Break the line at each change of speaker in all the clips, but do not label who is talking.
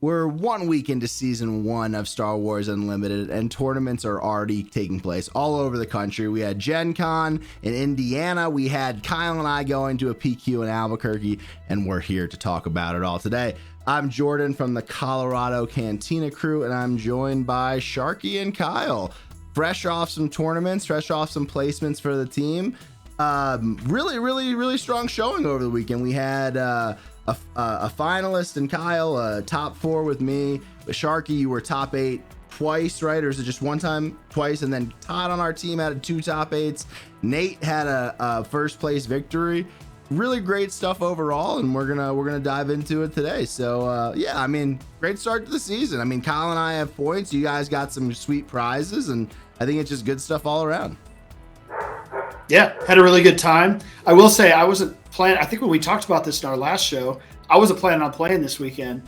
We're 1 week into season 1 of Star Wars Unlimited, and tournaments are already taking place all over the country. We had Gen Con in Indiana. We had Kyle and I going to a PQ in Albuquerque, and we're here to talk about it all today. I'm Jordan from the Colorado Cantina Crew, and I'm joined by Sharkey and Kyle. Fresh off some tournaments, fresh off some placements for the team. Really strong showing over the weekend. We had a finalist in Kyle, top 4 with me. Sharkey, you were top 8 twice, right? Or is it just one time, twice? And then Todd on our team had 2 top 8s. Nate had a first place victory. Really great stuff overall, and we're gonna dive into it today. So yeah, I mean, great start to the season. I mean, Kyle and I have points. You guys got some sweet prizes, and I think it's just good stuff all around.
Yeah, had a really good time. I will say I wasn't planning. I think when we talked about this in our last show, I wasn't planning on playing this weekend.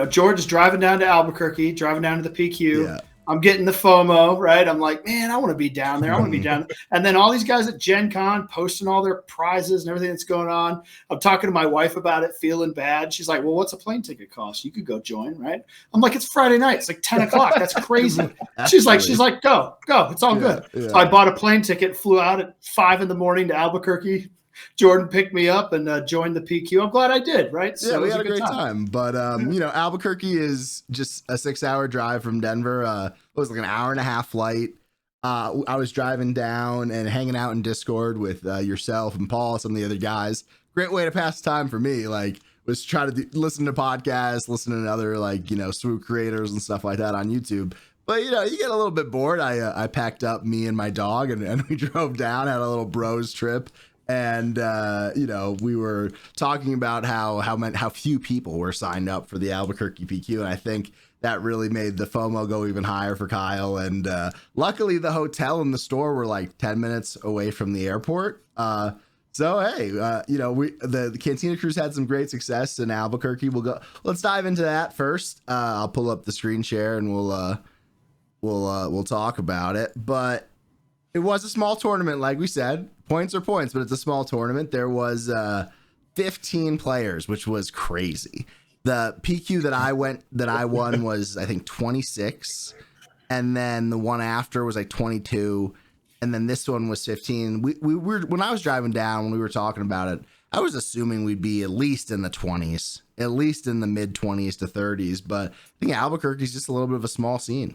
George is driving down to Albuquerque, driving down to the PQ. Yeah. I'm getting the FOMO, right? I'm like, man, I want to be down there. I want to be down there. And then all these guys at Gen Con posting all their prizes and everything that's going on. I'm talking to my wife about it, feeling bad. She's like, well, what's a plane ticket cost? You could go join, right? I'm like, it's Friday night. It's like 10 o'clock. That's crazy. She's like, go. It's all good. Yeah. So I bought a plane ticket, flew out at 5 a.m. to Albuquerque. Jordan picked me up and joined the PQ. I'm glad I did, right?
So yeah, we had a great time. But, Albuquerque is just a 6-hour drive from Denver. It was like an hour-and-a-half flight. I was driving down and hanging out in Discord with yourself and Paul, some of the other guys. Great way to pass time for me. Like, was try to listen to podcasts, listen to other, swoop creators and stuff like that on YouTube. But, you get a little bit bored. I packed up me and my dog, and we drove down, had a little bros trip. And, we were talking about how few people were signed up for the Albuquerque PQ. And I think that really made the FOMO go even higher for Kyle. And luckily, the hotel and the store were like 10 minutes away from the airport. So, hey, the Cantina Crew's had some great success in Albuquerque. Let's dive into that first. I'll pull up the screen share and we'll talk about it. But it was a small tournament, like we said. Points are points, but it's a small tournament. There was 15 players, which was crazy. The PQ that I won was, I think, 26, and then the one after was like 22, and then this one was 15. We were, when I was driving down, when we were talking about it, I was assuming we'd be at least in the 20s, at least in the mid 20s to 30s. But I think Albuquerque's just a little bit of a small scene.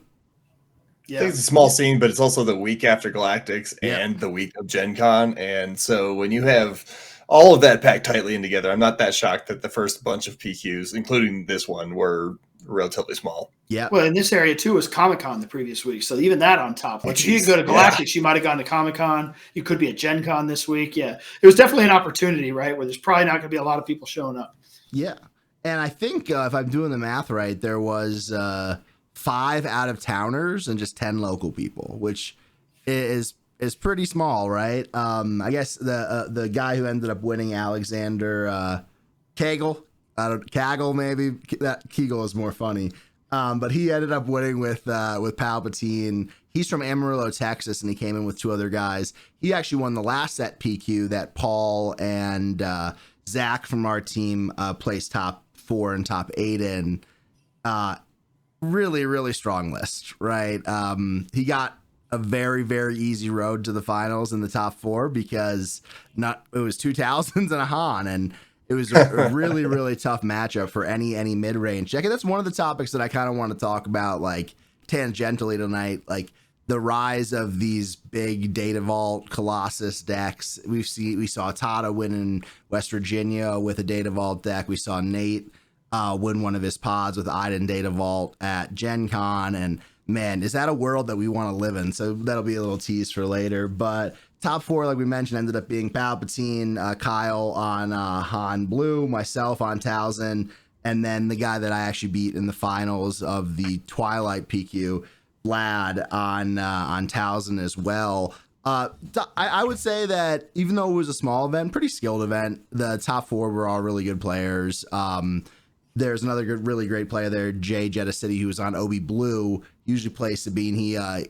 Yeah. I think it's a small scene, but it's also the week after Galactics and the week of Gen Con. And so when you have all of that packed tightly in together, I'm not that shocked that the first bunch of PQs, including this one, were relatively small.
Yeah. Well, in this area, too, was Comic-Con the previous week. So even that on top. Like, if you could go to Galactics, you might have gone to Comic-Con. You could be at Gen Con this week. Yeah. It was definitely an opportunity, right, where there's probably not going to be a lot of people showing up.
Yeah. And I think if I'm doing the math right, there was 5 out-of-towners and just 10 local people, which is pretty small, right? I guess the guy who ended up winning, Alexander Kagel, maybe that Kegel is more funny, but he ended up winning with Palpatine. He's from Amarillo, Texas, and he came in with 2 other guys. He actually won the last set PQ that Paul and Zach from our team placed top 4 and top 8 in. Really strong list, right? He got a very easy road to the finals in the top 4 because it was 2000s and a Han, and it was a really tough matchup for any mid-range deck. And that's one of the topics that I kind of want to talk about, like, tangentially tonight, like the rise of these big Data Vault Colossus decks. We saw Tata win in West Virginia with a Data Vault deck. We saw Nate win one of his pods with Iden Data Vault at Gen Con, and man, is that a world that we want to live in? So that'll be a little tease for later. But top 4, like we mentioned, ended up being Palpatine, Kyle on Han Blue, myself on Talzin, and then the guy that I actually beat in the finals of the Twilight PQ, Vlad, on Talzin as well. I would say that even though it was a small event, pretty skilled event, the top 4 were all really good players. There's another really great player there, Jay Jetta City, who was on Obi Blue, usually plays Sabine. He at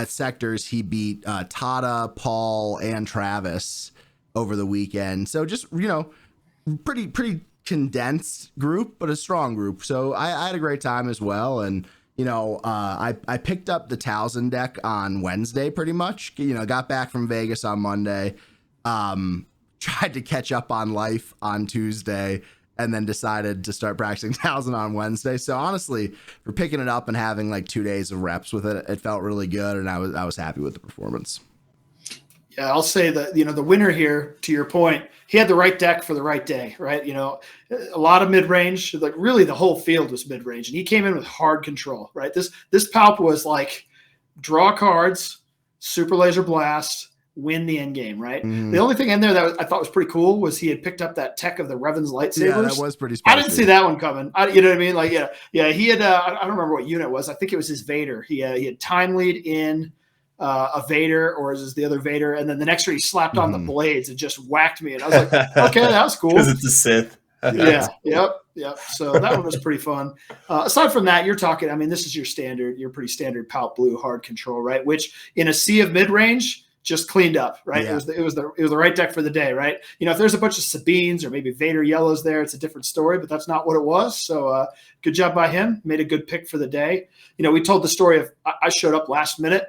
Sectors, he beat Tata, Paul, and Travis over the weekend. So just, pretty condensed group, but a strong group. So I had a great time as well. And, I picked up the Towson deck on Wednesday pretty much, got back from Vegas on Monday, tried to catch up on life on Tuesday, and then decided to start practicing Towson on Wednesday. So honestly, for picking it up and having like 2 days of reps with it, it felt really good. And I was happy with the performance.
Yeah, I'll say that, the winner here, to your point, he had the right deck for the right day, right? A lot of mid-range, like really the whole field was mid-range, and he came in with hard control, right? This Palp was like draw cards, super laser blast, win the end game, right? Mm. The only thing in there that I thought was pretty cool was he had picked up that tech of the Revan's lightsabers.
Yeah, that was pretty spicy.
I didn't see that one coming. You know what I mean? Like, yeah, he had, I don't remember what unit it was. I think it was his Vader. He had time lead in a Vader, or is this the other Vader? And then the next year he slapped on the blades and just whacked me. And I was like, okay, that was cool.
Because it's a Sith.
Yeah. Yep. So that one was pretty fun. Aside from that, you're talking, this is your pretty standard Palp Blue hard control, right? Which in a sea of mid-range just cleaned up, right? Yeah. It was the right deck for the day, right? If there's a bunch of Sabines or maybe Vader yellows there, it's a different story, but that's not what it was. So good job by him. Made a good pick for the day. We told the story of I showed up last minute.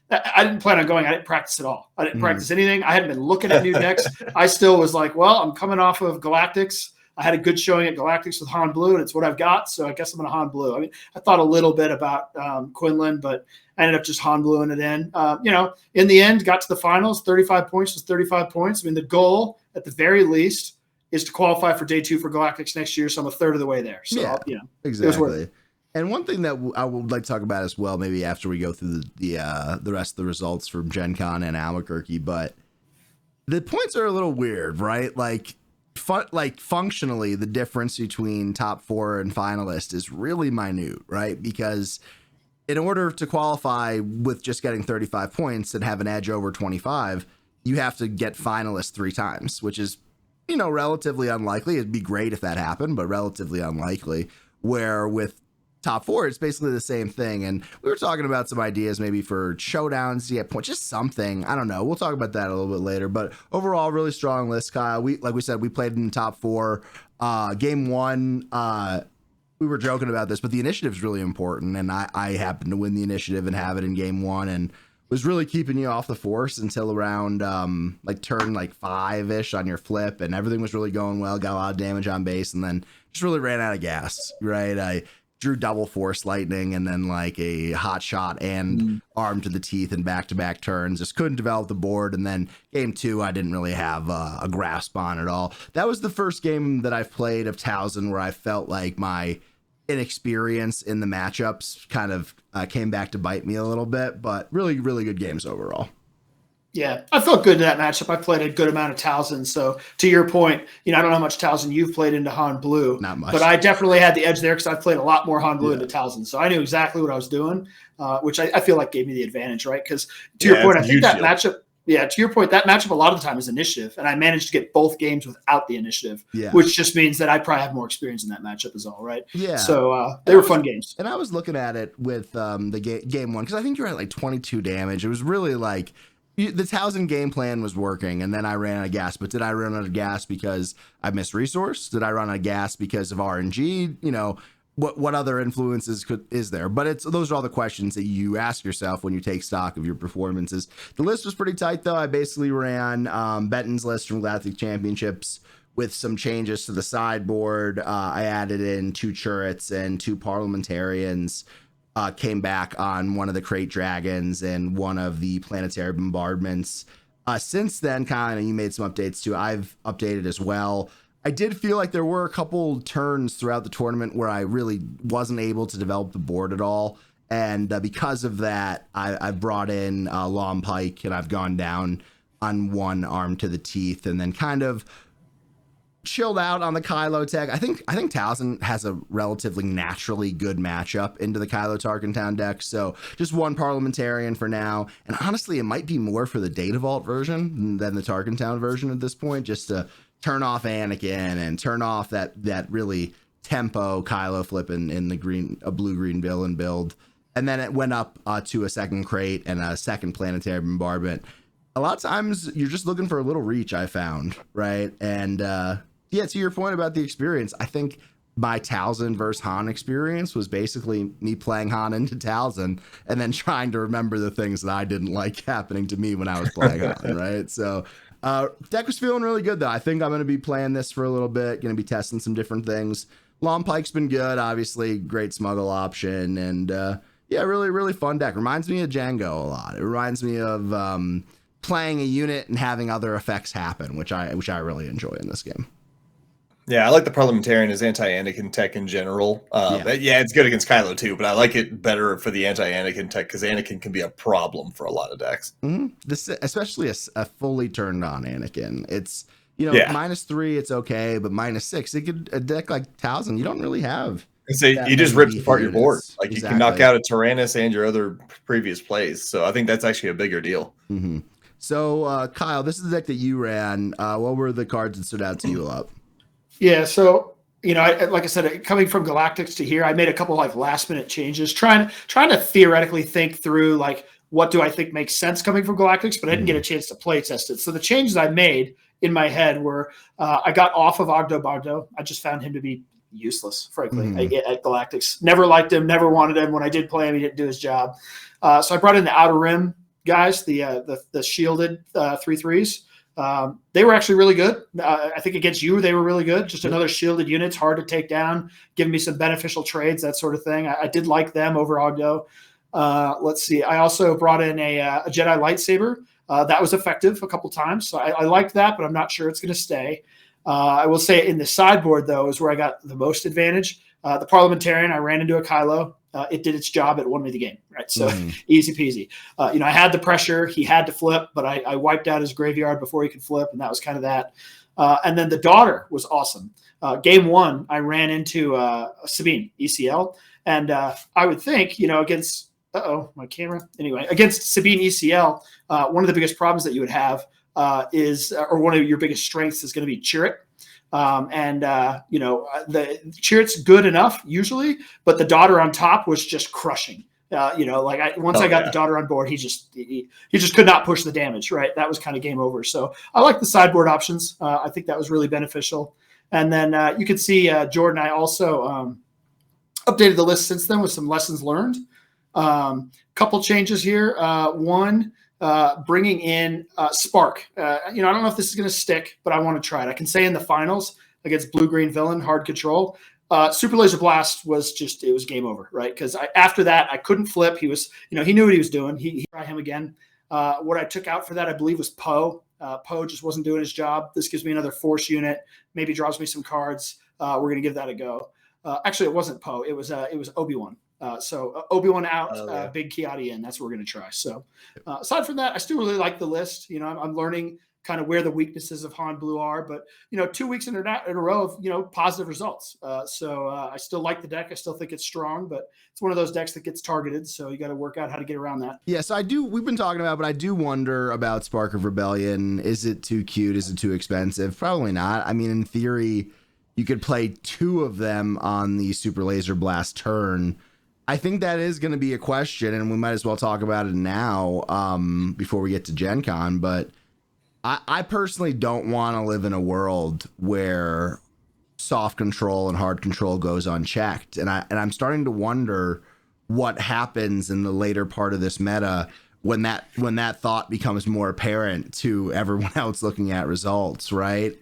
I didn't plan on going. I didn't practice at all. I didn't practice anything. I hadn't been looking at new decks. I still was like, well, I'm coming off of Galactics. I had a good showing at Galactics with Han Blue, and it's what I've got. So I guess I'm going to Han Blue. I thought a little bit about Quinlan, but I ended up just Han Bluing it in. In the end, got to the finals. 35 points was 35 points. The goal at the very least is to qualify for day 2 for Galactics next year. So I'm a third of the way there. So,
yeah, exactly. And one thing that I would like to talk about as well, maybe after we go through the rest of the results from Gen Con and Albuquerque, but the points are a little weird, right? Like functionally, the difference between top 4 and finalist is really minute, right? Because in order to qualify with just getting 35 points and have an edge over 25, you have to get finalist 3 times, which is, relatively unlikely. It'd be great if that happened, but relatively unlikely. Where with top 4, it's basically the same thing. And we were talking about some ideas maybe for showdowns to get points, just something. I don't know. We'll talk about that a little bit later. But overall, really strong list, Kyle. Like we said, we played in the top 4. Game 1, we were joking about this, but the initiative is really important. And I happened to win the initiative and have it in game 1, and was really keeping you off the force until around turn 5-ish on your flip, and everything was really going well. Got a lot of damage on base, and then just really ran out of gas, right? I drew double force lightning and then a hot shot and arm to the teeth in back-to-back turns. Just couldn't develop the board. And then game 2, I didn't really have a grasp on at all. That was the first game that I've played of Towson where I felt like my inexperience in the matchups kind of came back to bite me a little bit, but really, really good games overall.
Yeah, I felt good in that matchup. I played a good amount of Towson. So to your point, I don't know how much Towson you've played into Han Blue.
Not much.
But I definitely had the edge there because I played a lot more Han Blue into Towson. So I knew exactly what I was doing, which I feel like gave me the advantage, right? Because to your point, I think that matchup, to your point, that matchup a lot of the time is initiative. And I managed to get both games without the initiative, which just means that I probably have more experience in that matchup is all, right?
Yeah.
So they were fun games.
And I was looking at it with the game 1 because I think you were at 22 damage. It was really the Towson game plan was working, and then I ran out of gas. But did I run out of gas because I missed resource? Did I run out of gas because of RNG? What other influences is there? But those are all the questions that you ask yourself when you take stock of your performances. The list was pretty tight, though. I basically ran Benton's list from Galactic Championships with some changes to the sideboard. I added in 2 turrets and 2 parliamentarians. Came back on one of the crate dragons and one of the planetary bombardments. Since then, kind of, you made some updates too. I've updated as well. I did feel like there were a couple turns throughout the tournament where I really wasn't able to develop the board at all. And because of that, I brought in Long Pike, and I've gone down on 1 arm to the teeth, and then kind of chilled out on the Kylo tech. I think Towson has a relatively naturally good matchup into the Kylo Tarkentown deck. So just 1 parliamentarian for now. And honestly, it might be more for the Data Vault version than the Tarkentown version at this point, just to turn off Anakin and turn off that really tempo Kylo flip in the blue-green villain build. And then it went up to a 2nd crate and a 2nd planetary bombardment. A lot of times you're just looking for a little reach, I found, right? And Yeah, to your point about the experience, I think my Talzin versus Han experience was basically me playing Han into Talzin and then trying to remember the things that I didn't like happening to me when I was playing Han, right? So deck was feeling really good, though. I think I'm going to be playing this for a little bit, going to be testing some different things. Long Pike's been good, obviously, great smuggle option, and yeah, really, really fun deck. Reminds me of Django a lot. It reminds me of playing a unit and having other effects happen, which I really enjoy in this game.
Yeah, I like the Parliamentarian as anti-Anakin tech in general. Yeah, it's good against Kylo too, but I like it better for the anti-Anakin tech because Anakin can be a problem for a lot of decks.
Mm-hmm. This, especially a fully turned on Anakin. It's, -3, it's okay, but -6, a deck like Talzin, you don't really have.
So you just ripped apart your board. Like you can knock out a Tyrannus and your other previous plays. So I think that's actually a bigger deal.
Mm-hmm. So Kyle, this is the deck that you ran. What were the cards that stood out to you a lot?
Yeah, so like I said, coming from Galactics to here, I made a couple like last minute changes, trying to theoretically think through like what do I think makes sense coming from Galactics, but I didn't get a chance to play test it. So the changes I made in my head were I got off of Ogdo Bogdo. I just found him to be useless, frankly, at Galactics. Never liked him, never wanted him. When I did play him, he didn't do his job. So I brought in the Outer Rim guys, the shielded 3/3s. They were actually really good. I think against you, they were really good. Just another shielded unit, hard to take down, giving me some beneficial trades, that sort of thing. I did like them over Ogdo. Let's see. I also brought in a Jedi lightsaber. That was effective a couple times. So I liked that, but I'm not sure it's going to stay. I will say in the sideboard, though, is where I got the most advantage. The Parliamentarian, I ran into a Kylo. It did its job. It won me the game, right? So easy peasy. I had the pressure. He had to flip, but I wiped out his graveyard before he could flip, and that was kind of that. And then the daughter was awesome. Game 1, I ran into Sabine, ECL, and I would think, against my camera. Anyway, against Sabine ECL, one of the biggest problems that you would have or one of your biggest strengths is going to be Chirrut. The Chirrut's good enough usually, but the daughter on top was just crushing. I got the daughter on board, he just could not push the damage. Right, that was kind of game over. So I like the sideboard options. I think that was really beneficial. And then you can see Jordan. I also updated the list since then with some lessons learned. Couple changes here. One. Bringing in Spark. I don't know if this is going to stick, but I want to try it. I can say in the finals against blue-green villain, hard control, Super Laser Blast was it was game over, right? Because after that, I couldn't flip. He was, he knew what he was doing. He tried him again. What I took out for that, I believe, was Poe. Poe just wasn't doing his job. This gives me another force unit, maybe draws me some cards. We're going to give that a go. Actually, it wasn't Poe. It was Obi-Wan. So Obi-Wan out, Big Kiadi in. That's what we're going to try. So aside from that, I still really like the list. I'm learning kind of where the weaknesses of Han Blue are, but 2 weeks in a row of positive results. So I still like the deck. I still think it's strong, but it's one of those decks that gets targeted. So you got to work out how to get around that.
Yes, I do. We've been talking about, but I do wonder about Spark of Rebellion. Is it too cute? Is it too expensive? Probably not. I mean, in theory, you could play 2 of them on the Super Laser Blast turn. I think that is going to be a question, and we might as well talk about it now before we get to Gen Con. But I personally don't want to live in a world where soft control and hard control goes unchecked. And I'm starting to wonder what happens in the later part of this meta when that thought becomes more apparent to everyone else looking at results, right?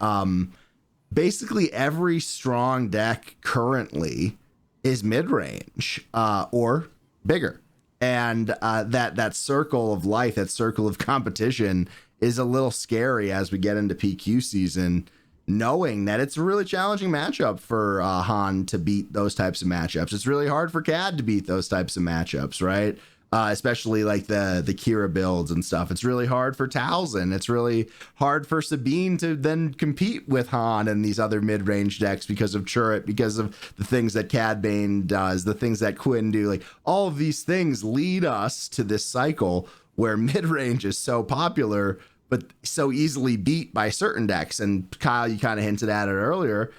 Basically, every strong deck currently is mid-range or bigger, and that circle of life, that circle of competition, is a little scary as we get into PQ season, knowing that it's a really challenging matchup for Han to beat those types of matchups. It's really hard for Cad to beat those types of matchups, right? Especially like the Kira builds and stuff. It's really hard for Talzin. It's really hard for Sabine to then compete with Han and these other mid-range decks because of Chirrut, because of the things that Cad Bane does, the things that Quinn do. Like, all of these things lead us to this cycle where mid-range is so popular, but so easily beat by certain decks. And Kyle, you kind of hinted at it earlier.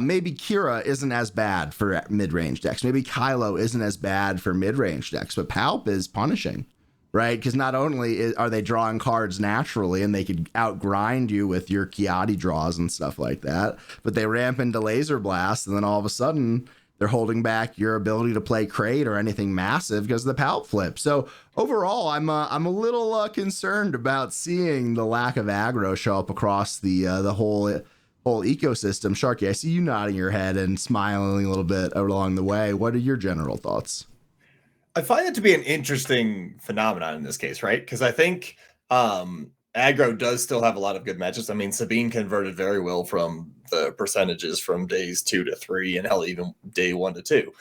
Maybe Kira isn't as bad for mid-range decks. Maybe Kylo isn't as bad for mid-range decks, but Palp is punishing, right? Because not only are they drawing cards naturally and they could outgrind you with your Kiadi draws and stuff like that, but they ramp into Laser Blast, and then all of a sudden they're holding back your ability to play Crate or anything massive because of the Palp flip. So overall, I'm a little concerned about seeing the lack of aggro show up across the whole ecosystem. Sharky, I see you nodding your head and smiling a little bit along the way. What are your general thoughts?
I find it to be an interesting phenomenon in this case, right? Because I think aggro does still have a lot of good matches. I mean, Sabine converted very well from the percentages from days 2 to 3 and hell, even day 1 to 2.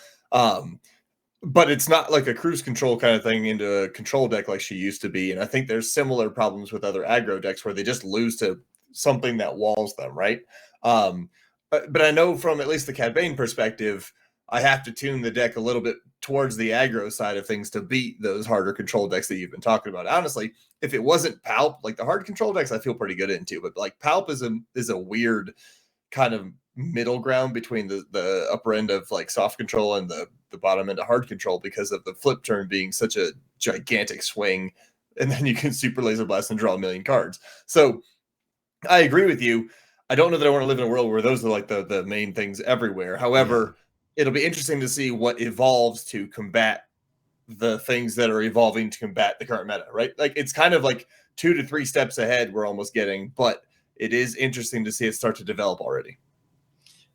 But it's not like a cruise control kind of thing into a control deck like she used to be. And I think there's similar problems with other aggro decks where they just lose to something that walls them, right? But I know from at least the Cad Bane perspective, I have to tune the deck a little bit towards the aggro side of things to beat those harder control decks that you've been talking about. Honestly, if it wasn't Palp, like the hard control decks, I feel pretty good into, but like Palp is a weird kind of middle ground between the upper end of like soft control and the bottom end of hard control because of the flip turn being such a gigantic swing, and then you can super laser blast and draw a million cards. So I agree with you. I don't know that I want to live in a world where those are like the main things everywhere. However, it'll be interesting to see what evolves to combat the things that are evolving to combat the current meta, right? Like it's kind of like 2 to 3 steps ahead we're almost getting, but it is interesting to see it start to develop already.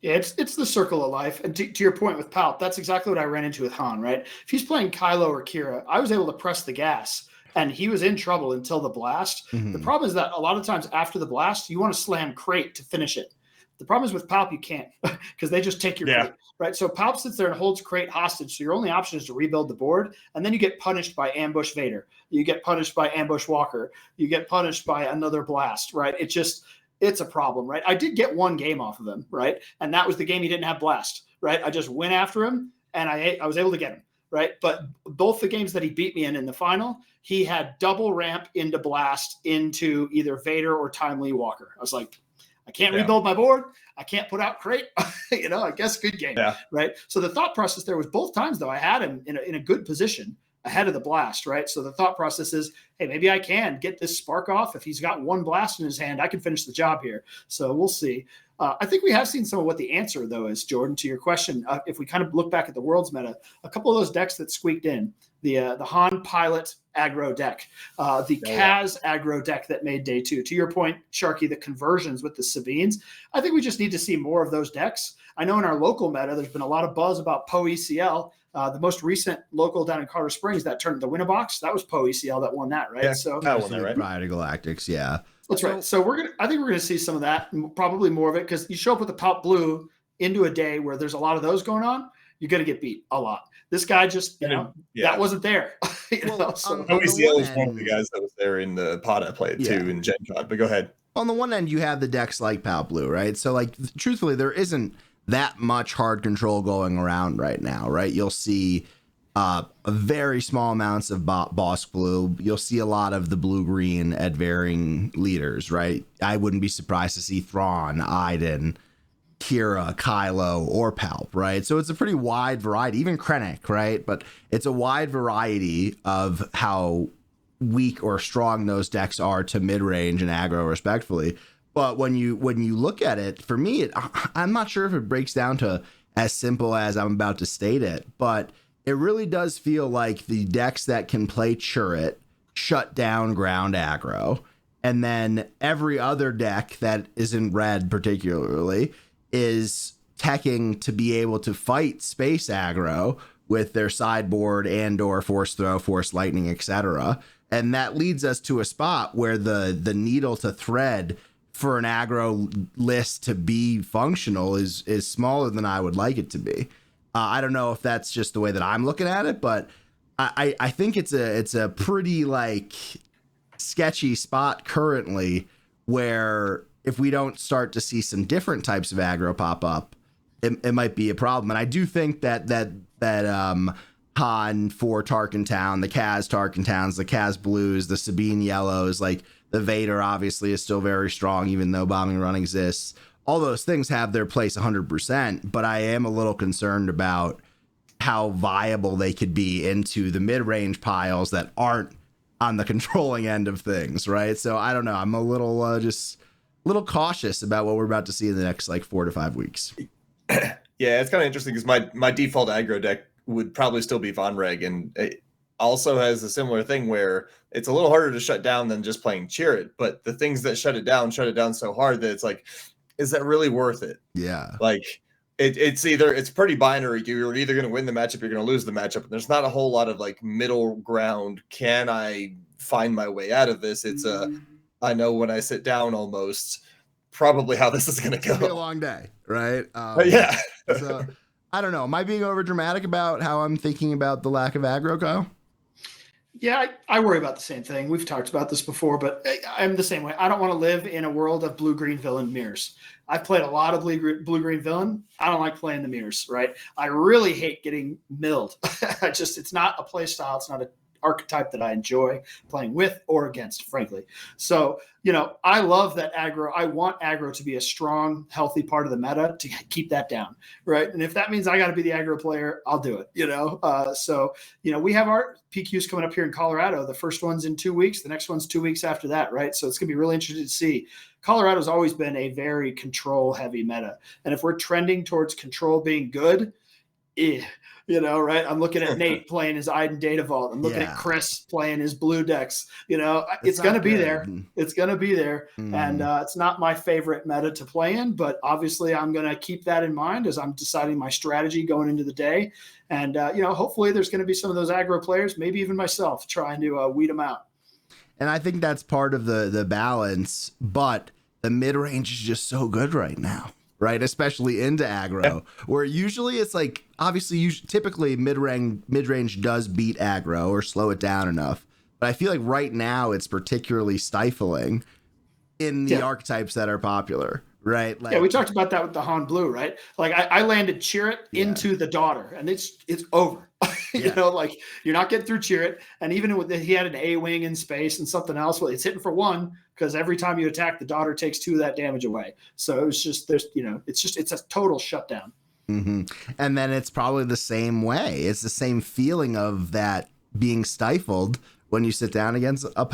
Yeah, it's the circle of life. And to your point with Palp, that's exactly what I ran into with Han, right? If he's playing Kylo or Kira, I was able to press the gas and he was in trouble until the blast. The problem is that a lot of times after the blast, you want to slam Crate to finish it. The problem is with Palp, you can't because they just take your Crate, right? So Palp sits there and holds Crate hostage. So your only option is to rebuild the board. And then you get punished by Ambush Vader. You get punished by Ambush Walker. You get punished by another blast, right? It's a problem, right? I did get 1 game off of him, right? And that was the game he didn't have blast, right? I just went after him and I was able to get him, right? But both the games that he beat me in the final, he had double ramp into blast into either Vader or Timely Walker. I was like, I can't rebuild my board. I can't put out Crate. I guess good game, right? So the thought process there was both times, though, I had him in a good position ahead of the blast, right? So the thought process is, hey, maybe I can get this spark off. If he's got 1 blast in his hand, I can finish the job here. So we'll see. I think we have seen some of what the answer, though, is, Jordan, to your question. If we kind of look back at the World's meta, a couple of those decks that squeaked in, the Han Pilot aggro deck, the Kaz aggro deck that made day 2. To your point, Sharky, the conversions with the Sabines, I think we just need to see more of those decks. I know in our local meta, there's been a lot of buzz about Poe ECL. The most recent local down in Colorado Springs that turned the Winnabox, that was Poe ECL that won that, right?
Yeah,
so
that won that, right?
Prior to Galactics, yeah.
That's right. So I think we're gonna see some of that, probably more of it, because you show up with a Palp Blue into a day where there's a lot of those going on, you're gonna get beat a lot. This guy just, that wasn't there.
So OECL is one of the guys that was there in the pod I played too in Gen Con. But go ahead.
On the one end, you have the decks like Palp Blue, right? So, like, truthfully, there isn't that much hard control going around right now, right? You'll see very small amounts of Boss Blue. You'll see a lot of the blue-green at varying leaders, right? I wouldn't be surprised to see Thrawn, Iden, Kira, Kylo, or Palp, right? So it's a pretty wide variety, even Krennic, right? But it's a wide variety of how weak or strong those decks are to mid-range and aggro, respectfully. But when you look at it, for me, I'm not sure if it breaks down to as simple as I'm about to state it, but it really does feel like the decks that can play Churret shut down ground aggro, and then every other deck that is in red particularly is teching to be able to fight space aggro with their sideboard and or force throw, force lightning, etc. And that leads us to a spot where the needle to thread for an aggro list to be functional is smaller than I would like it to be. I don't know if that's just the way that I'm looking at it, but I think it's a pretty like sketchy spot currently where if we don't start to see some different types of aggro pop up, it might be a problem. And I do think that Han for Tarkin Town, the Kaz Tarkin Towns, the Kaz Blues, the Sabine Yellows, like the Vader obviously is still very strong, even though Bombing Run exists. All those things have their place 100%, but I am a little concerned about how viable they could be into the mid-range piles that aren't on the controlling end of things, right? So I don't know. I'm a little just a little cautious about what we're about to see in the next like 4 to 5 weeks.
Yeah, it's kind of interesting because my default aggro deck would probably still be Von Reg, and it also has a similar thing where it's a little harder to shut down than just playing Cheer It, but the things that shut it down so hard that it's like, is that really worth it?
Yeah.
Like it's pretty binary. You're either going to win the matchup, you're going to lose the matchup, and there's not a whole lot of like middle ground. Can I find my way out of this? It's I know when I sit down almost probably how this is going to go.
It's gonna be a long day, right?
Yeah.
So I don't know. Am I being over dramatic about how I'm thinking about the lack of aggro, Kyle?
Yeah, I worry about the same thing. We've talked about this before, but I'm the same way. I don't want to live in a world of blue-green villain mirrors. I've played a lot of blue-green villain. I don't like playing the mirrors, right? I really hate getting milled. It's not a play style. It's not an archetype that I enjoy playing with or against, frankly. So, I love that aggro. I want aggro to be a strong, healthy part of the meta to keep that down, right? And if that means I got to be the aggro player, I'll do it, So, we have our PQs coming up here in Colorado. The first one's in 2 weeks. The next one's 2 weeks after that, right? So it's going to be really interesting to see. Colorado's always been a very control-heavy meta. And if we're trending towards control being good, right? I'm looking at Nate playing his Iden Data Vault. I'm looking at Chris playing his blue decks. It's going to be there. It's going to be there. And it's not my favorite meta to play in, but obviously I'm going to keep that in mind as I'm deciding my strategy going into the day. And, hopefully there's going to be some of those aggro players, maybe even myself, trying to weed them out.
And I think that's part of the balance, but the mid-range is just so good right now. Right, especially into aggro, where usually it's like obviously typically mid-range does beat aggro or slow it down enough, but I feel like right now it's particularly stifling in the archetypes that are popular. Right.
Like, we talked about that with the Han Blue, right? Like I landed Cheer It into the Daughter, and it's over. Like you're not getting through Cheer It. And even with he had an A-wing in space and something else, well, it's hitting for 1 because every time you attack, the Daughter takes 2 of that damage away. So it was just it's a total shutdown.
Mm-hmm. And then it's probably the same way. It's the same feeling of that being stifled when you sit down against a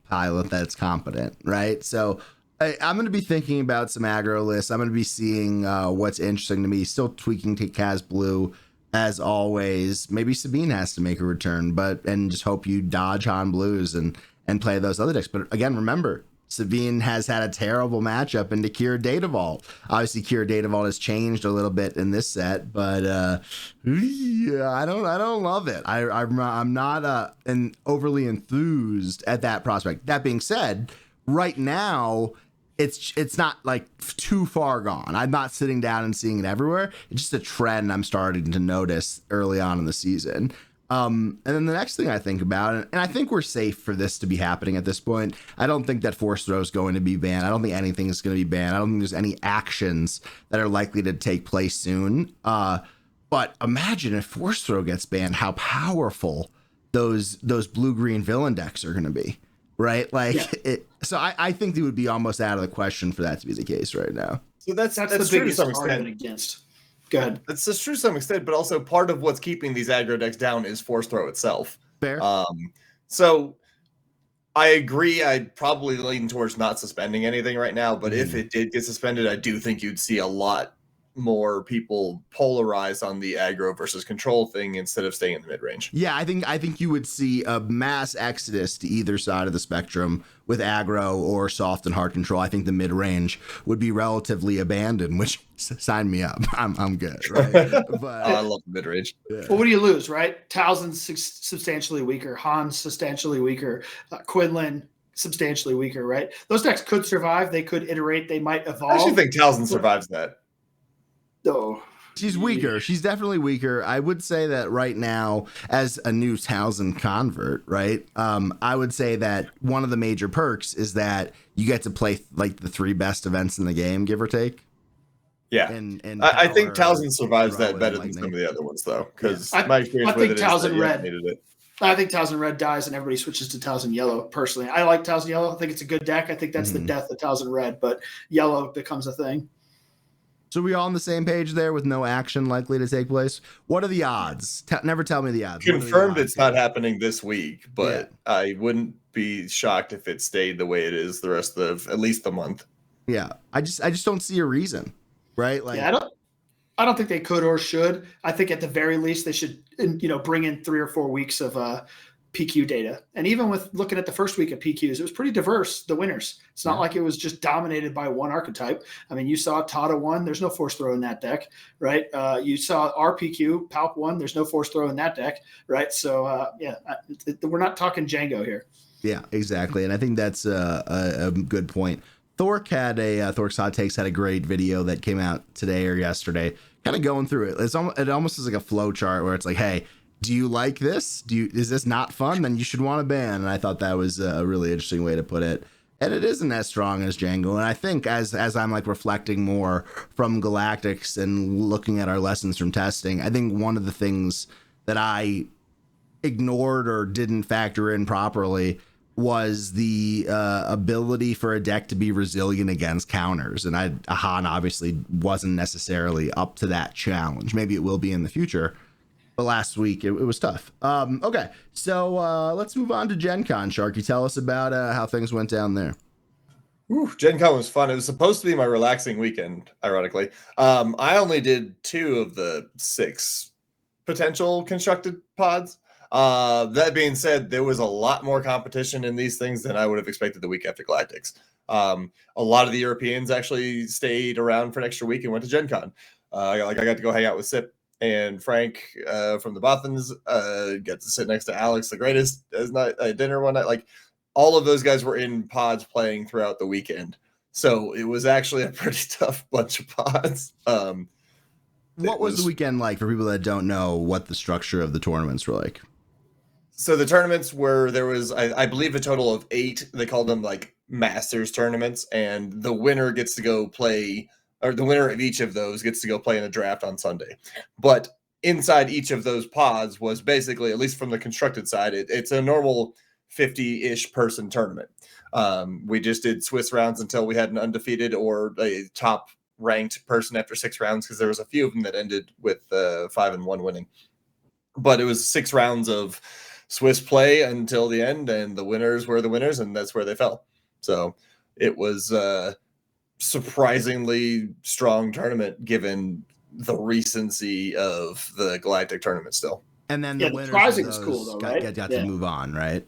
pilot that's competent, right? So I'm going to be thinking about some aggro lists. I'm going to be seeing what's interesting to me. Still tweaking to Kaz Blue as always. Maybe Sabine has to make a return, and just hope you dodge Han Blues and play those other decks. But again, remember, Sabine has had a terrible matchup into Kira Data Vault. Obviously, Kira Data Vault has changed a little bit in this set, but I don't love it. I'm not overly enthused at that prospect. That being said, right now, it's not like too far gone. I'm not sitting down and seeing it everywhere. It's just a trend I'm starting to notice early on in the season. And then the next thing I think about, and I think we're safe for this to be happening at this point. I don't think that Force Throw is going to be banned. I don't think anything is going to be banned. I don't think there's any actions that are likely to take place soon. But imagine if Force Throw gets banned, how powerful those blue-green villain decks are going to be. Right. So I think it would be almost out of the question for that to be the case right now.
So that's
the
true
biggest
to some extent.
argument against. Go ahead.
That's true to some extent, but also part of what's keeping these aggro decks down is Force Throw itself.
Fair.
So I agree. I'd probably lean towards not suspending anything right now, but if it did get suspended, I do think you'd see a lot more people polarize on the aggro versus control thing instead of staying in the mid-range.
Yeah, I think you would see a mass exodus to either side of the spectrum with aggro or soft and hard control. I think the mid-range would be relatively abandoned, which sign me up. I'm good, right? But
I love the mid-range.
Yeah. Well, what do you lose, right? Talzin's substantially weaker, Han's substantially weaker, Quinlan substantially weaker, right? Those decks could survive. They could iterate. They might evolve.
I actually think Talzin survives that.
Oh,
she's weaker. She's definitely weaker. I would say that right now, as a new Talzin convert, right? I would say that one of the major perks is that you get to play like the 3 best events in the game, give or take.
Yeah, I think Talzin survives that better than some of the other ones, though, because my experience with it is that
Red
needed it.
I think Talzin Red dies and everybody switches to Talzin Yellow. Personally, I like Talzin Yellow. I think it's a good deck. I think that's the death of Talzin Red, but Yellow becomes a thing.
So we all on the same page there with no action likely to take place. What are the odds? Never tell me the odds.
Confirmed it's not happening this week, but I wouldn't be shocked if it stayed the way it is the rest of at least the month.
Yeah, I just don't see a reason, right? Like,
yeah, I don't think they could or should. I think at the very least they should, bring in 3 or 4 weeks of PQ data. And even with looking at the first week of PQs, it was pretty diverse, the winners. It's not like it was just dominated by one archetype. I mean, you saw Tata 1, there's no force throw in that deck, right? You saw RPQ, Palp 1, there's no force throw in that deck, right? So, we're not talking Django here.
Yeah, exactly. And I think that's a good point. Thork's Hot Takes had a great video that came out today or yesterday, kind of going through it. It almost is like a flow chart where it's like, hey, do you like this? Is this not fun? Then you should want to ban. And I thought that was a really interesting way to put it. And it isn't as strong as Django. And I think as I'm like reflecting more from Galactics and looking at our lessons from testing, I think one of the things that I ignored or didn't factor in properly was the ability for a deck to be resilient against counters. And Ahan obviously wasn't necessarily up to that challenge. Maybe it will be in the future. But last week, it was tough. Okay, so let's move on to Gen Con. Sharky, tell us about how things went down there.
Gen Con was fun. It was supposed to be my relaxing weekend, ironically. I only did 2 of the 6 potential constructed pods. That being said, there was a lot more competition in these things than I would have expected the week after Galactics. A lot of the Europeans actually stayed around for an extra week and went to Gen Con. I got to go hang out with Sip and Frank from the Bothans, get to sit next to Alex, the greatest, as night dinner one night. Like, all of those guys were in pods playing throughout the weekend. So it was actually a pretty tough bunch of pods.
What was the weekend like for people that don't know what the structure of the tournaments were like?
So the tournaments were, there was, I believe, a total of 8. They called them like Masters tournaments, and the winner gets to go play, or the winner of each of those gets to go play in a draft on Sunday. But inside each of those pods was basically, at least from the constructed side, it's a normal 50-ish person tournament. We just did Swiss rounds until we had an undefeated or a top ranked person after 6 rounds, because there was a few of them that ended with 5-1 winning. But it was 6 rounds of Swiss play until the end, and the winners were the winners, and that's where they fell. So it was a surprisingly strong tournament given the recency of the Galactic tournament still.
And then the winners
prizing was cool though, right?
got to move on, right?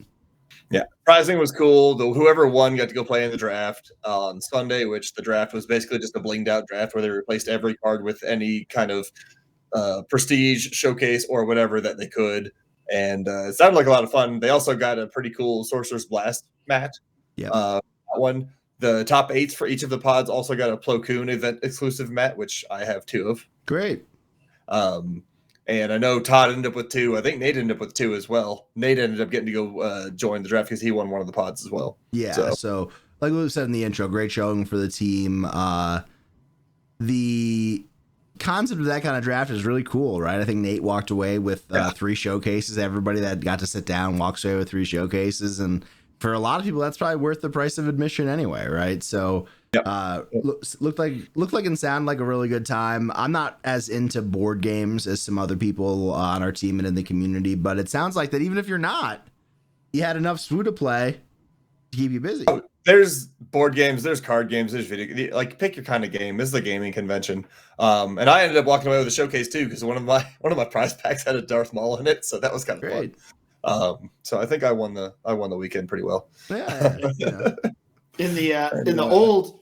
Yeah, prizing was cool. Whoever won got to go play in the draft on Sunday, which the draft was basically just a blinged out draft where they replaced every card with any kind of prestige, showcase, or whatever that they could. And it sounded like a lot of fun. They also got a pretty cool Sorcerer's Blast mat.
Yeah.
That one. The top 8s for each of the pods also got a Plo Koon event exclusive mat, which I have 2 of.
Great.
And I know Todd ended up with 2. I think Nate ended up with 2 as well. Nate ended up getting to go join the draft because he won one of the pods as well.
Yeah. So like we said in the intro, great showing for the team. The concept of that kind of draft is really cool, right? I think Nate walked away with 3 showcases. Everybody that got to sit down walks away with 3 showcases, and for a lot of people that's probably worth the price of admission anyway, right? So looked like and sounded like a really good time. I'm not as into board games as some other people on our team and in the community, but it sounds like that even if you're not, you had enough SWU to play to keep you busy.
There's board games, there's card games, there's video. Like, pick your kind of game. This is a gaming convention. And I ended up walking away with a showcase too, because one of my prize packs had a Darth Maul in it, so that was kind of fun. So I think I won the weekend pretty well.
Yeah.
In the old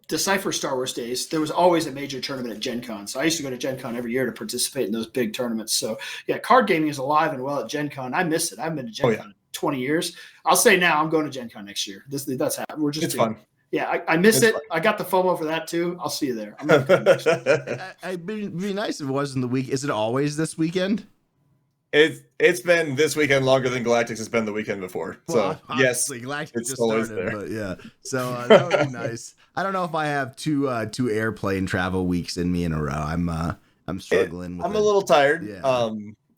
Decipher Star Wars days, there was always a major tournament at Gen Con. So I used to go to Gen Con every year to participate in those big tournaments. So yeah, card gaming is alive and well at Gen Con. I miss it. I've been to Gen Con 20 years. I'll say now I'm going to Gen Con next year. That's happening. It's fun. Yeah, I miss it. Fun. I got the FOMO for that too. I'll see you there.
It'd be nice if it wasn't the week. Is it always this weekend?
It's been this weekend longer than Galactics has been the weekend before. So yes,
Galactics just started, there. But yeah. So that would be nice. I don't know if I have two airplane travel weeks in me in a row. I'm struggling.
I'm a little tired. Yeah.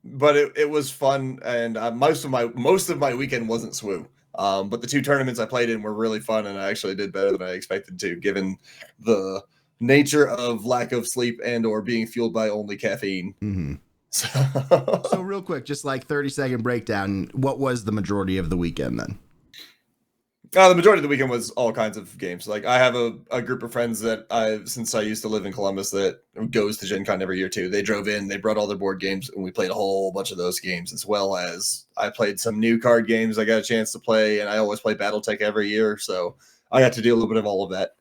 But it was fun, and most of my weekend wasn't SWU. But the 2 tournaments I played in were really fun, and I actually did better than I expected to, given the nature of lack of sleep and or being fueled by only caffeine.
Mm-hmm.
So,
So real quick, just like 30-second breakdown. What was the majority of the weekend then?
the majority of the weekend was all kinds of games. Like I have a group of friends that since I used to live in Columbus that goes to Gen Con every year too. They drove in, they brought all their board games, and we played a whole bunch of those games, as well as I played some new card games I got a chance to play, and I always play BattleTech every year, so I got to do a little bit of all of that.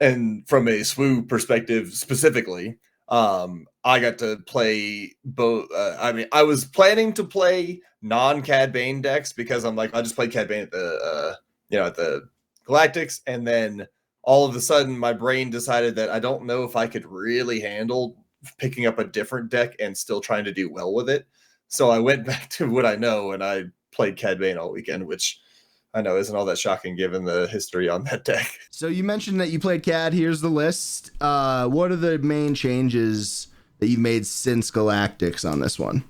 And from a SWU perspective specifically, I got to play both. I was planning to play non-Cad Bane decks because I'm like, I just played Cad Bane at the Galactics, and then all of a sudden my brain decided that I don't know if I could really handle picking up a different deck and still trying to do well with it. So I went back to what I know, and I played Cad Bane all weekend, which I know isn't all that shocking given the history on that deck.
So you mentioned that you played Cad. Here's the list. What are the main changes that you've made since Galactics on this one?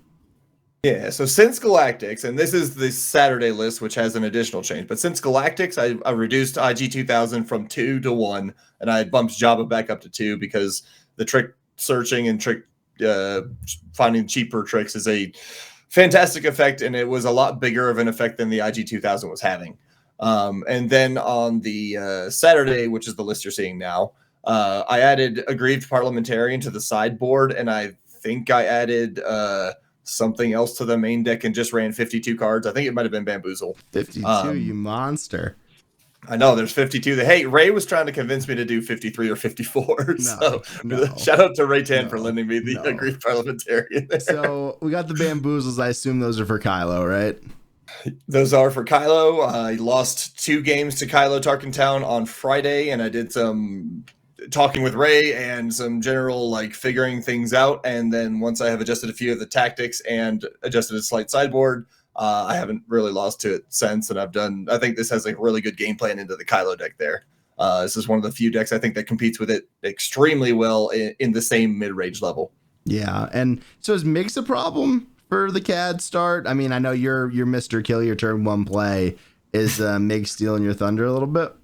Yeah, so since Galactics, and this is the Saturday list, which has an additional change, but since Galactics, I reduced IG 2000 from 2 to 1, and I bumped Jabba back up to 2 because the trick searching and trick finding cheaper tricks is a fantastic effect, and it was a lot bigger of an effect than the IG 2000 was having. And then on the Saturday, which is the list you're seeing now, I added Aggrieved Parliamentarian to the sideboard, and I think I added something else to the main deck and just ran 52 cards. I think it might have been Bamboozle.
52, you monster.
I know, there's 52. Hey, Ray was trying to convince me to do 53 or 54. So shout out to Ray Tan for lending me the Aggrieved Parliamentarian there.
So we got the Bamboozles. I assume those are for Kylo, right?
Those are for Kylo. I lost 2 games to Kylo Tarkentown on Friday, and I did some talking with Ray and some general like figuring things out. And then once I have adjusted a few of the tactics and adjusted a slight sideboard, I haven't really lost to it since. And I think this has a really good game plan into the Kylo deck there. This is one of the few decks I think that competes with it extremely well in the same mid-range level.
Yeah. And so is Mix a problem for the Cad start? I mean, I know you're Mr. Kill Your Turn 1 play. Is Mig stealing your thunder a little bit?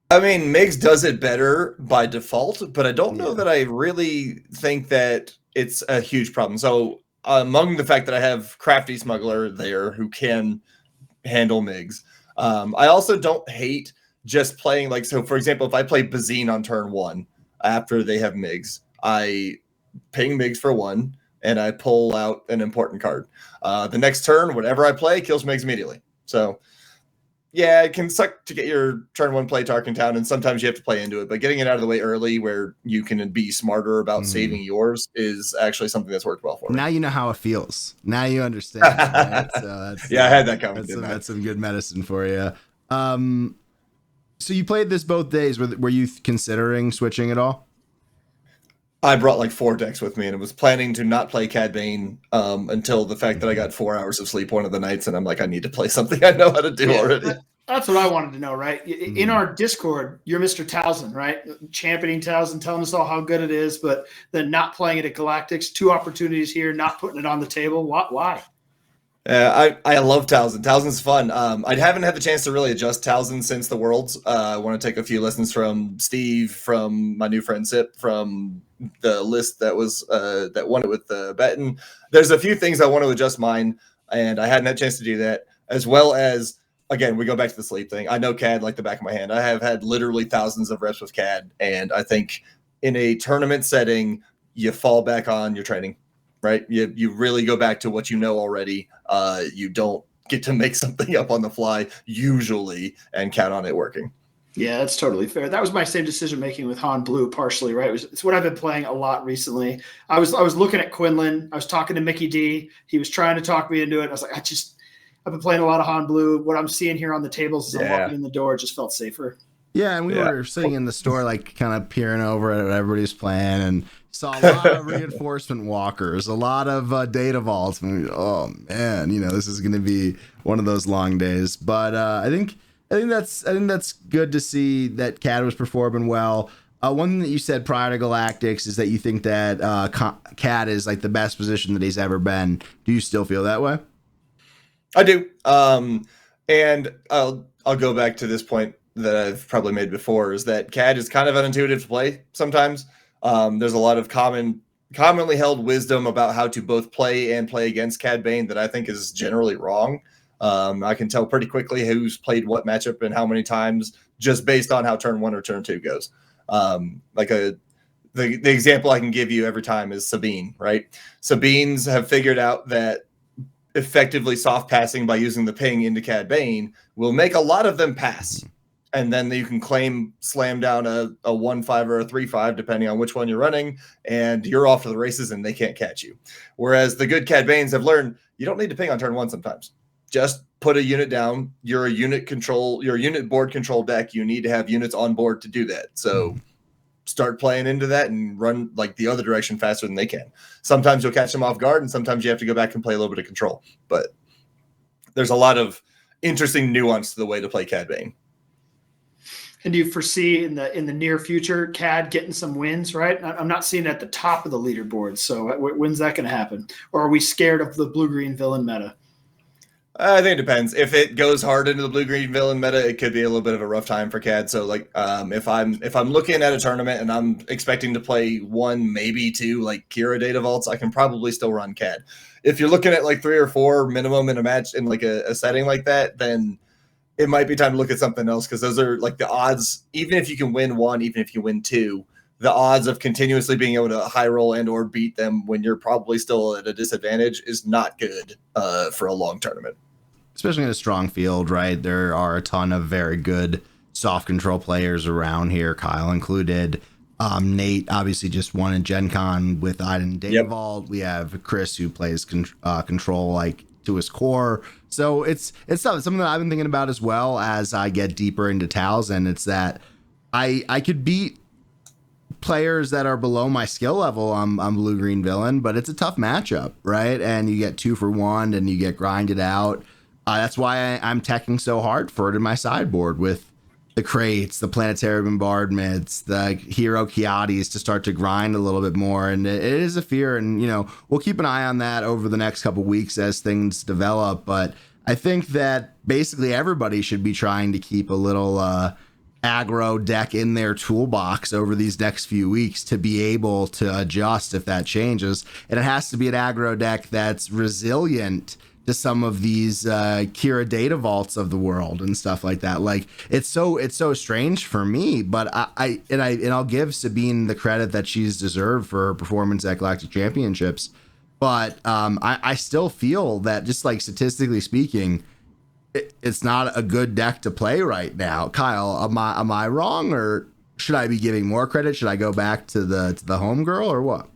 I mean, Migs does it better by default, but I don't know that I really think that it's a huge problem. So among the fact that I have Crafty Smuggler there who can handle Migs, I also don't hate just playing like, so for example, if I play Bazine on turn 1 after they have Migs, I ping Migs for 1 and I pull out an important card. The next turn, whatever I play kills Migs immediately. So yeah, it can suck to get your turn 1 play Tarkentown, and sometimes you have to play into it. But getting it out of the way early where you can be smarter about saving yours is actually something that's worked well for me.
Now you know how it feels. Now you understand. Right? So that's,
I had that coming.
That's some good medicine for you. So you played this both days. Were you considering switching at all?
I brought like 4 decks with me and was planning to not play Cad Bane until the fact that I got 4 hours of sleep one of the nights, and I'm like, I need to play something I know how to do already.
That's what I wanted to know, right? In our Discord, you're Mr. Towson, right? Championing Towson, telling us all how good it is, but then not playing it at Galactics. 2 opportunities here, not putting it on the table. Why?
I love Towson. Towson's fun. I haven't had the chance to really adjust Towson since the Worlds. I want to take a few lessons from Steve, from my new friend Sip, from the list that was that won it with Betten. There's a few things I want to adjust mine, and I hadn't had a chance to do that, as well as, again, we go back to the sleep thing. I know Cad like the back of my hand. I have had literally thousands of reps with Cad, and I think in a tournament setting, you fall back on your training. Right, you really go back to what you know already. You don't get to make something up on the fly usually and count on it working.
Yeah, that's totally fair. That was my same decision making with Han Blue, partially, right? It's what I've been playing a lot recently. I was looking at Quinlan. I was talking to Mickey D. He was trying to talk me into it. I was like, I've been playing a lot of Han Blue. What I'm seeing here on the tables as I'm walking in the door, it just felt safer.
Yeah, and we were sitting in the store, like kind of peering over at what everybody's playing, and saw a lot of reinforcement walkers, a lot of data vaults. And oh man, this is going to be one of those long days. But I think that's good to see that Cad was performing well. One thing that you said prior to Galactics is that you think that Cad is like the best position that he's ever been. Do you still feel that way?
I do. And I'll go back to this point that I've probably made before is that Cad is kind of unintuitive to play sometimes. There's a lot of commonly held wisdom about how to both play and play against Cad Bane that I think is generally wrong. I can tell pretty quickly who's played what matchup and how many times just based on how turn 1 or turn 2 goes. The example I can give you every time is Sabine, right? Sabines have figured out that effectively soft passing by using the ping into Cad Bane will make a lot of them pass. And then you can slam down a 1-5 or a 3-5, depending on which one you're running, and you're off to the races and they can't catch you. Whereas the good Cad Banes have learned you don't need to ping on turn 1 sometimes. Just put a unit down. You're a unit board control deck. You need to have units on board to do that. So start playing into that and run like the other direction faster than they can. Sometimes you'll catch them off guard, and sometimes you have to go back and play a little bit of control. But there's a lot of interesting nuance to the way to play Cad Bane.
And do you foresee in the near future Cad getting some wins? Right, I'm not seeing it at the top of the leaderboard. So when's that going to happen? Or are we scared of the blue-green villain meta?
I think it depends. If it goes hard into the blue-green villain meta, it could be a little bit of a rough time for Cad. So, like, if I'm looking at a tournament and I'm expecting to play 1, maybe 2, like Kira data vaults, I can probably still run Cad. If you're looking at like 3 or 4 minimum in a match in like a setting like that, then it might be time to look at something else, because those are like the odds. Even if you can win 1, even if you win 2, the odds of continuously being able to high roll and or beat them when you're probably still at a disadvantage is not good for a long tournament.
Especially in a strong field, right? There are a ton of very good soft control players around here, Kyle included. Nate obviously just won in Gen Con with Iden Data Vault. We have Chris, who plays control like to his core. So it's something that I've been thinking about as well as I get deeper into Tals, and it's that I could beat players that are below my skill level on blue green villain, but it's a tough matchup, right? And you get 2 for 1 and you get grinded out. That's why I'm teching so hard for it in my sideboard with the crates, the planetary bombardments, the hero Kiatis to start to grind a little bit more. And it is a fear. And, we'll keep an eye on that over the next couple of weeks as things develop. But I think that basically everybody should be trying to keep a little aggro deck in their toolbox over these next few weeks to be able to adjust if that changes. And it has to be an aggro deck that's resilient to some of these Kira data vaults of the world and stuff like that. Like it's so strange for me, but I'll give Sabine the credit that she's deserved for her performance at Galactic Championships. But I still feel that, just like statistically speaking, it's not a good deck to play right now. Kyle, am I wrong, or should I be giving more credit? Should I go back to the homegirl, or what?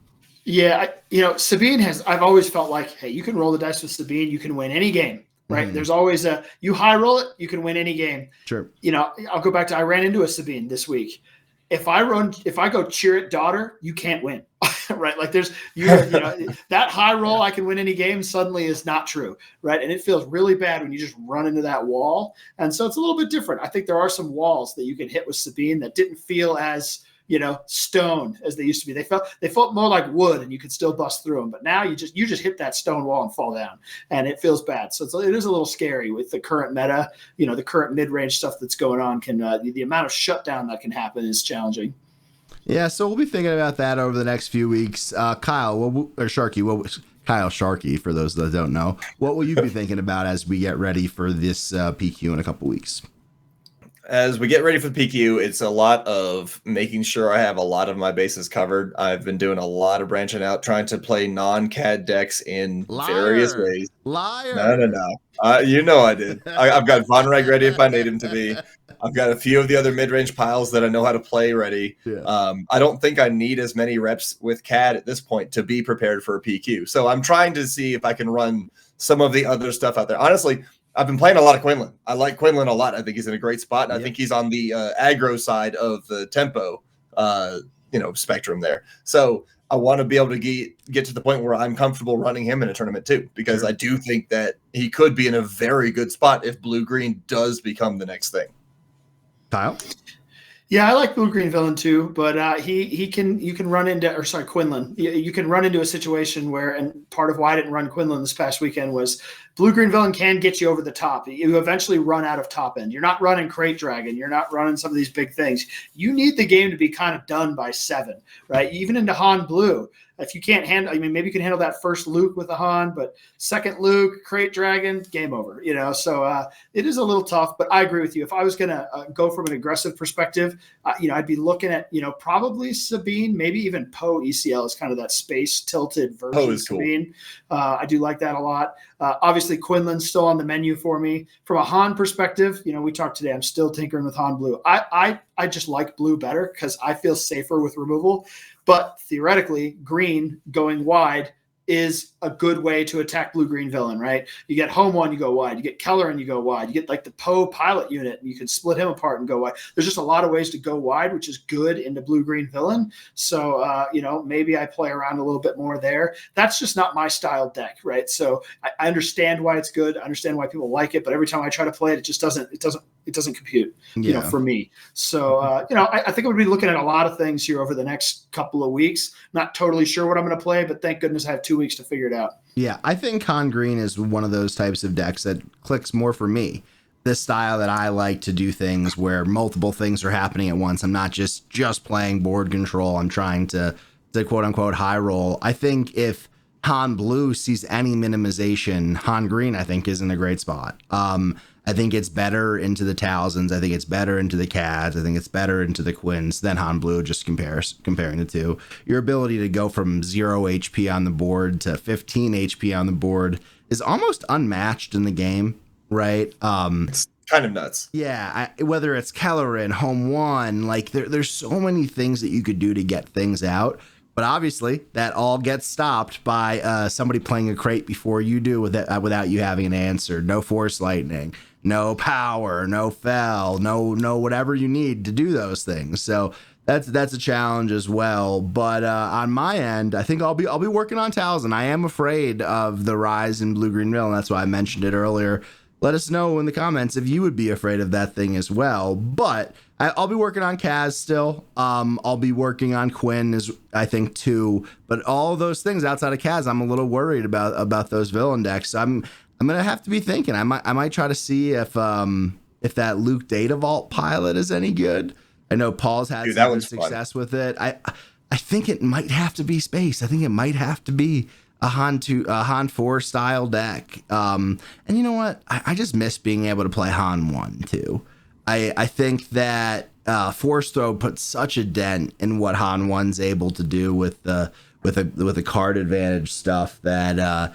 Yeah, Sabine I've always felt like, hey, you can roll the dice with Sabine, you can win any game, right? Mm-hmm. There's always you high roll it, you can win any game. Sure. I'll go back to, I ran into a Sabine this week. If I go cheer it daughter, you can't win, right? Like there's, that high roll, I can win any game suddenly is not true, right? And it feels really bad when you just run into that wall. And so it's a little bit different. I think there are some walls that you can hit with Sabine that didn't feel as, stone as they used to be. They felt more like wood, and you could still bust through them. But now you just hit that stone wall and fall down, and it feels bad. So it is a little scary with the current meta. The current mid-range stuff that's going on can the amount of shutdown that can happen is challenging.
Yeah, so we'll be thinking about that over the next few weeks. Kyle, Sharkey, for those that don't know, what will you be thinking about as we get ready for this PQ in a couple weeks?
As we get ready for the PQ, it's a lot of making sure I have a lot of my bases covered. I've been doing a lot of branching out, trying to play non-CAD decks in various ways.
Liar.
No. I did. I've got Von Reg ready if I need him to be. I've got a few of the other mid-range piles that I know how to play ready. Yeah. I don't think I need as many reps with CAD at this point to be prepared for a PQ. So I'm trying to see if I can run some of the other stuff out there. Honestly, I've been playing a lot of Quinlan. I like Quinlan a lot. I think he's in a great spot. And I think he's on the aggro side of the tempo, spectrum there. So I want to be able to get to the point where I'm comfortable running him in a tournament too, because I do think that he could be in a very good spot if blue-green does become the next thing.
Kyle?
Yeah, I like blue-green villain too, but you can run into Quinlan. You can run into a situation where, and part of why I didn't run Quinlan this past weekend was blue-green villain can get you over the top. You eventually run out of top end. You're not running Crate Dragon. You're not running some of these big things. You need the game to be kind of done by 7, right? Even into Han Blue. If you can't handle, I mean, maybe you can handle that first Luke with a Han, but second Luke, Crate Dragon, game over, So it is a little tough, but I agree with you. If I was going to go from an aggressive perspective, I'd be looking at, probably Sabine, maybe even Poe ECL is kind of that space tilted version of Sabine. Cool. I do like that a lot. Obviously, Quinlan's still on the menu for me. From a Han perspective, we talked today, I'm still tinkering with Han Blue. I just like blue better because I feel safer with removal. But theoretically, green going wide is a good way to attack blue-green villain, right? You get home one, you go wide. You get Keller and you go wide. You get like the Poe pilot unit and you can split him apart and go wide. There's just a lot of ways to go wide, which is good into blue-green villain. So, maybe I play around a little bit more there. That's just not my style deck, right? So I understand why it's good. I understand why people like it, but every time I try to play it, it just doesn't compute, for me. So, I think I would be looking at a lot of things here over the next couple of weeks. Not totally sure what I'm going to play, but thank goodness I have 2 weeks to figure it out.
Yeah, I think Han Green is one of those types of decks that clicks more for me. The style that I like to do things where multiple things are happening at once. I'm not just playing board control. I'm trying to quote unquote high roll. I think if Han Blue sees any minimization, Han Green, I think, is in a great spot. I think it's better into the Talzins. I think it's better into the Cads. I think it's better into the Quins than Han Blue, just comparing the two. Your ability to go from 0 HP on the board to 15 HP on the board is almost unmatched in the game, right?
It's kind of nuts.
Yeah, whether it's Kellerin, Home 1, like there's so many things that you could do to get things out. But obviously, that all gets stopped by somebody playing a crate before you do without you having an answer. No Force Lightning, no power, no fell, no whatever you need to do those things. So that's a challenge as well. But on my end, I think I'll be working on Talzin. I am afraid of the rise in blue-green mill, and that's why I mentioned it earlier. Let us know in the comments if you would be afraid of that thing as well. But I'll be working on Kaz still. I'll be working on Quinn, I think, too. But all of those things outside of Kaz, I'm a little worried about those villain decks. I'm gonna have to be thinking. I might try to see if that Luke Data Vault pilot is any good. I know Paul's had some good success with it. I think it might have to be space. I think it might have to be a Han 4 style deck. And you know what? I just miss being able to play Han 1 too. I think that Force Throw puts such a dent in what Han 1's able to do with the card advantage stuff that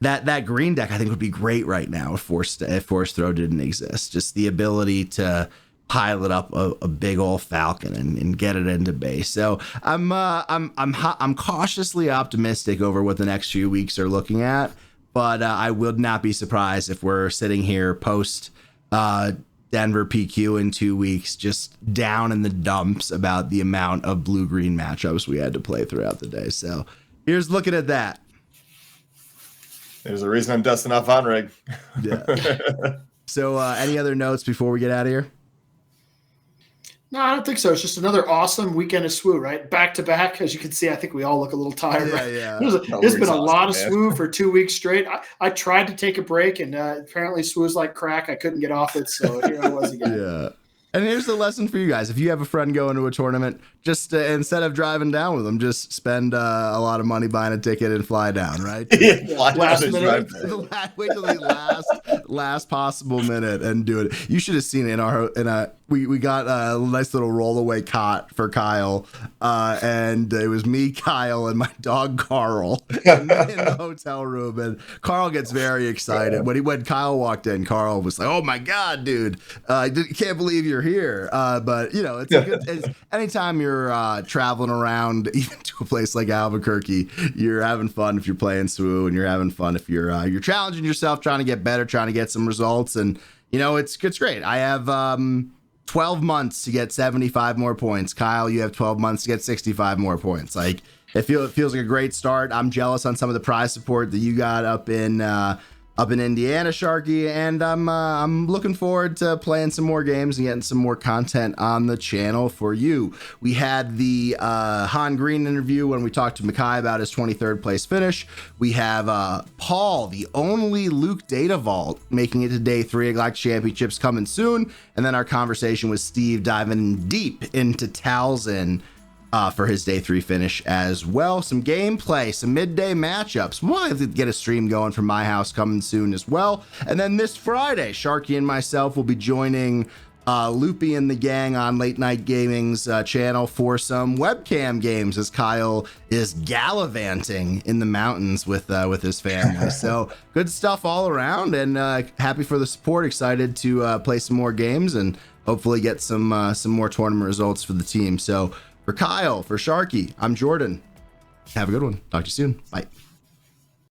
that green deck I think would be great right now if Force Throw didn't exist. Just the ability to pilot up a big old Falcon and get it into base. So I'm cautiously optimistic over what the next few weeks are looking at, but I would not be surprised if we're sitting here post Denver PQ in 2 weeks, just down in the dumps about the amount of blue-green matchups we had to play throughout the day. So here's looking at that.
There's a reason I'm dusting off on rig.
Yeah. So any other notes before we get out of here?
No, I don't think so. It's just another awesome weekend of SWU, right? Back to back. As you can see, I think we all look a little tired. Right?
Yeah.
There's been a lot of SWU for 2 weeks straight. I tried to take a break, and apparently SWU's like crack. I couldn't get off it, so here I was again.
Yeah. And here's the lesson for you guys. If you have a friend going to a tournament, just instead of driving down with them, just spend a lot of money buying a ticket and fly down, right?
Last minute.
Wait till the last possible minute and do it. You should have seen it we got a nice little rollaway cot for Kyle, and it was me, Kyle, and my dog Carl in the hotel room. And Carl gets very excited when Kyle walked in. Carl was like, "Oh my god, dude! I can't believe you're here." But it's a good. Anytime you're traveling around, even to a place like Albuquerque, you're having fun if you're playing SWU, and you're having fun if you're challenging yourself, trying to get better, trying to get some results, and it's great. I have 12 months to get 75 more points. Kyle, you have 12 months to get 65 more points. Like it feels like a great start. I'm jealous on some of the prize support that you got up in up in Indiana, Sharkey, and I'm looking forward to playing some more games and getting some more content on the channel for you. We had the Han Green interview when we talked to Makai about his 23rd place finish. We have Paul, the only Luke Data Vault, making it to day 3 of Galactic Championships coming soon, and then our conversation with Steve diving deep into Talzin for his day 3 finish as well. Some gameplay, some midday matchups. We'll have to get a stream going from my house coming soon as well. And then this Friday, Sharky and myself will be joining Loopy and the gang on Late Night Gaming's channel for some webcam games as Kyle is gallivanting in the mountains with his family. So good stuff all around, and happy for the support. Excited to play some more games and hopefully get some more tournament results for the team. So for Kyle, for Sharky, I'm Jordan. Have a good one. Talk to you soon. Bye.